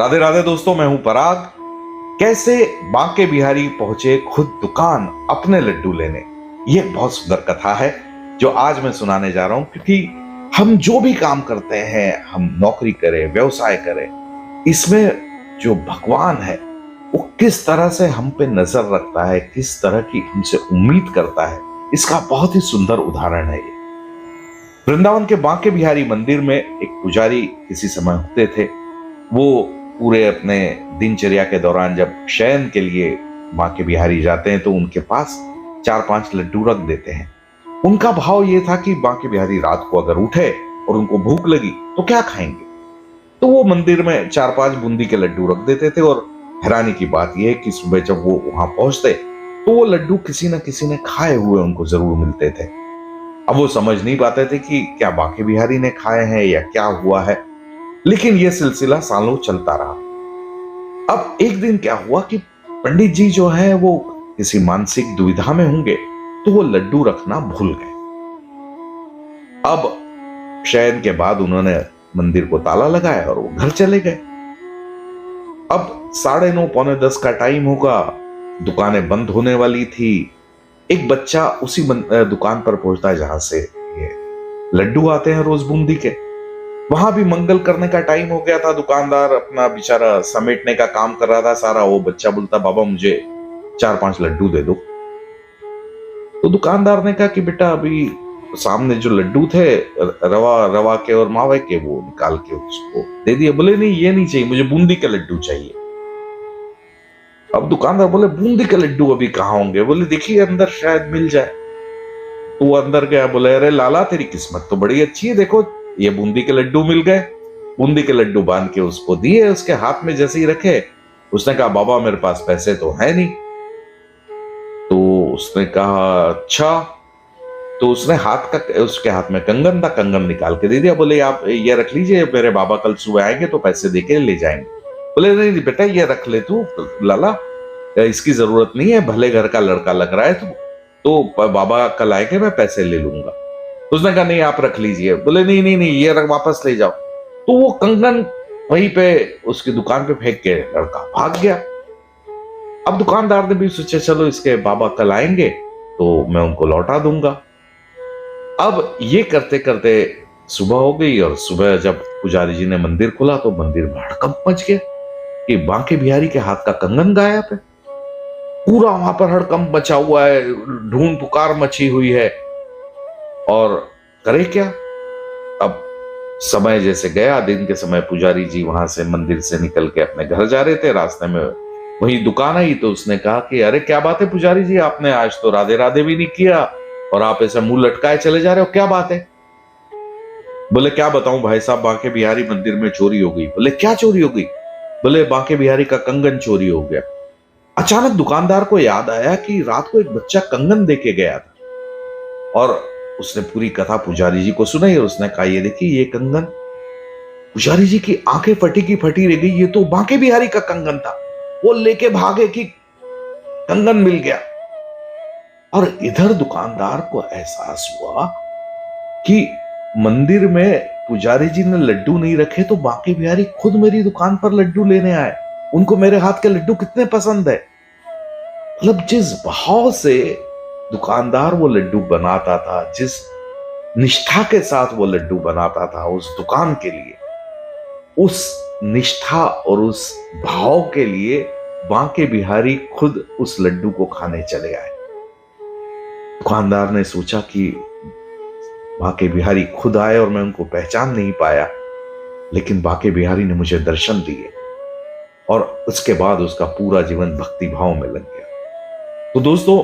राधे राधे दोस्तों, मैं हूं पराग। कैसे बांके बिहारी पहुंचे खुद दुकान अपने लड्डू लेने, ये एक बहुत सुंदर कथा है जो आज मैं सुनाने जा रहा हूं। क्योंकि हम जो भी काम करते हैं, हम नौकरी करें, व्यवसाय करें, इसमें जो भगवान है वो किस तरह से हम पे नजर रखता है, किस तरह की हमसे उम्मीद करता है, इसका बहुत ही सुंदर उदाहरण है ये। वृंदावन के बांके बिहारी मंदिर में एक पुजारी किसी समय होते थे। वो पूरे अपने दिनचर्या के दौरान जब शयन के लिए बांके बिहारी जाते हैं तो उनके पास 4-5 लड्डू रख देते हैं। उनका भाव ये था कि बांके बिहारी रात को अगर उठे और उनको भूख लगी तो क्या खाएंगे, तो वो मंदिर में 4-5 बूंदी के लड्डू रख देते थे। और हैरानी की बात यह है कि सुबह जब वो वहां पहुंचते तो वो लड्डू किसी न किसी ने खाए हुए उनको जरूर मिलते थे। अब वो समझ नहीं पाते थे कि क्या बांके बिहारी ने खाए हैं या क्या हुआ है, लेकिन यह सिलसिला सालों चलता रहा। अब एक दिन क्या हुआ कि पंडित जी जो है वो किसी मानसिक दुविधा में होंगे, तो वो लड्डू रखना भूल गए। अब शयन के बाद उन्होंने मंदिर को ताला लगाया और वो घर चले गए। अब 9:30 पौने 10 का टाइम होगा, दुकानें बंद होने वाली थी। एक बच्चा उसी दुकान पर पहुंचता है जहां से ये लड्डू आते हैं रोज बूंदी के। वहां भी मंगल करने का टाइम हो गया था। दुकानदार अपना बेचारा समेटने का काम कर रहा था सारा। वो बच्चा बोलता, बाबा मुझे 4-5 लड्डू दे दो। तो दुकानदार ने कहा कि बेटा अभी सामने जो लड्डू थे रवा के और मावे के, वो निकाल के उसको दे दिए। बोले नहीं, ये नहीं चाहिए, मुझे बूंदी के लड्डू चाहिए। अब दुकानदार बोले, बूंदी के लड्डू अभी कहाँ होंगे? बोले देखिए अंदर शायद मिल जाए। तो वो अंदर गया, बोले अरे लाला तेरी किस्मत तो बड़ी अच्छी है, देखो ये बूंदी के लड्डू मिल गए। बूंदी के लड्डू बांध के उसको दिए। उसके हाथ में जैसे ही रखे, उसने कहा बाबा मेरे पास पैसे तो है नहीं। तो उसने कहा अच्छा। तो उसने उसके हाथ में कंगन था, कंगन निकाल के दे दिया। बोले आप ये रख लीजिए, मेरे बाबा कल सुबह आएंगे तो पैसे देके ले जाएंगे। बोले नहीं बेटा ये रख ले तू लाला, इसकी जरूरत नहीं है, भले घर का लड़का लग रहा है तो बाबा कल आएंगे मैं पैसे ले लूंगा। तो उसने कहा नहीं आप रख लीजिए। बोले नहीं नहीं नहीं ये वापस ले जाओ। तो वो कंगन वहीं पे उसकी दुकान पे फेंक के लड़का भाग गया। अब दुकानदार ने भी सोचा चलो इसके बाबा कल आएंगे तो मैं उनको लौटा दूंगा। अब ये करते करते सुबह हो गई और सुबह जब पुजारी जी ने मंदिर खोला तो मंदिर में हड़कंप मच गया कि बांके बिहारी के हाथ का कंगन गायब है। पूरा वहां पर हड़कंप मचा हुआ है, ढूंढ पुकार मची हुई है। और करे क्या? अब समय जैसे गया, दिन के समय पुजारी जी वहां से मंदिर से निकल के अपने घर जा रहे थे। रास्ते में वही दुकान आई तो उसने कहा कि अरे क्या बात है पुजारी जी, आपने आज तो राधे राधे भी नहीं किया और आप ऐसा मुंह लटकाए चले जा रहे हो, क्या बात है? बोले क्या बताऊं भाई साहब, बांके बिहारी मंदिर में चोरी हो गई। बोले क्या चोरी हो गई? बोले बांके बिहारी का कंगन चोरी हो गया। अचानक दुकानदार को याद आया कि रात को एक बच्चा कंगन देके गया था। और उसने पूरी कथा पुजारी जी को सुनाई और उसने कहा ये देखिए ये कंगन। पुजारी जी की आंखें फटी की फटी रह गई, ये तो बांके बिहारी का कंगन था। वो लेके भागे कि कंगन मिल गया। और इधर दुकानदार को एहसास हुआ कि मंदिर में पुजारी जी ने लड्डू नहीं रखे तो बांके बिहारी खुद मेरी दुकान पर लड्डू लेने आए। उनको मेरे हाथ के लड्डू कितने पसंद है। मतलब जिस भाव से दुकानदार वो लड्डू बनाता था, जिस निष्ठा के साथ वो लड्डू बनाता था उस दुकान के लिए, उस निष्ठा और उस भाव के लिए बांके बिहारी खुद उस लड्डू को खाने चले आए। दुकानदार ने सोचा कि बांके बिहारी खुद आए और मैं उनको पहचान नहीं पाया, लेकिन बांके बिहारी ने मुझे दर्शन दिए। और उसके बाद उसका पूरा जीवन भक्ति भाव में लग गया। तो दोस्तों,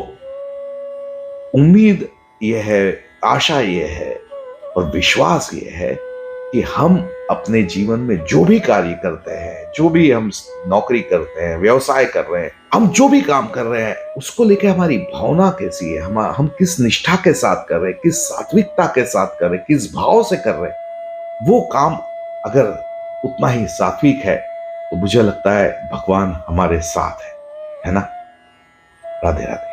उम्मीद यह है, आशा यह है और विश्वास यह है कि हम अपने जीवन में जो भी कार्य करते हैं, जो भी हम नौकरी करते हैं, व्यवसाय कर रहे हैं, हम जो भी काम कर रहे हैं, उसको लेकर हमारी भावना कैसी है, हम किस निष्ठा के साथ कर रहे हैं, किस सात्विकता के साथ कर रहे हैं, किस भाव से कर रहे हैं। वो काम अगर उतना ही सात्विक है तो मुझे लगता है भगवान हमारे साथ है ना। राधे राधे।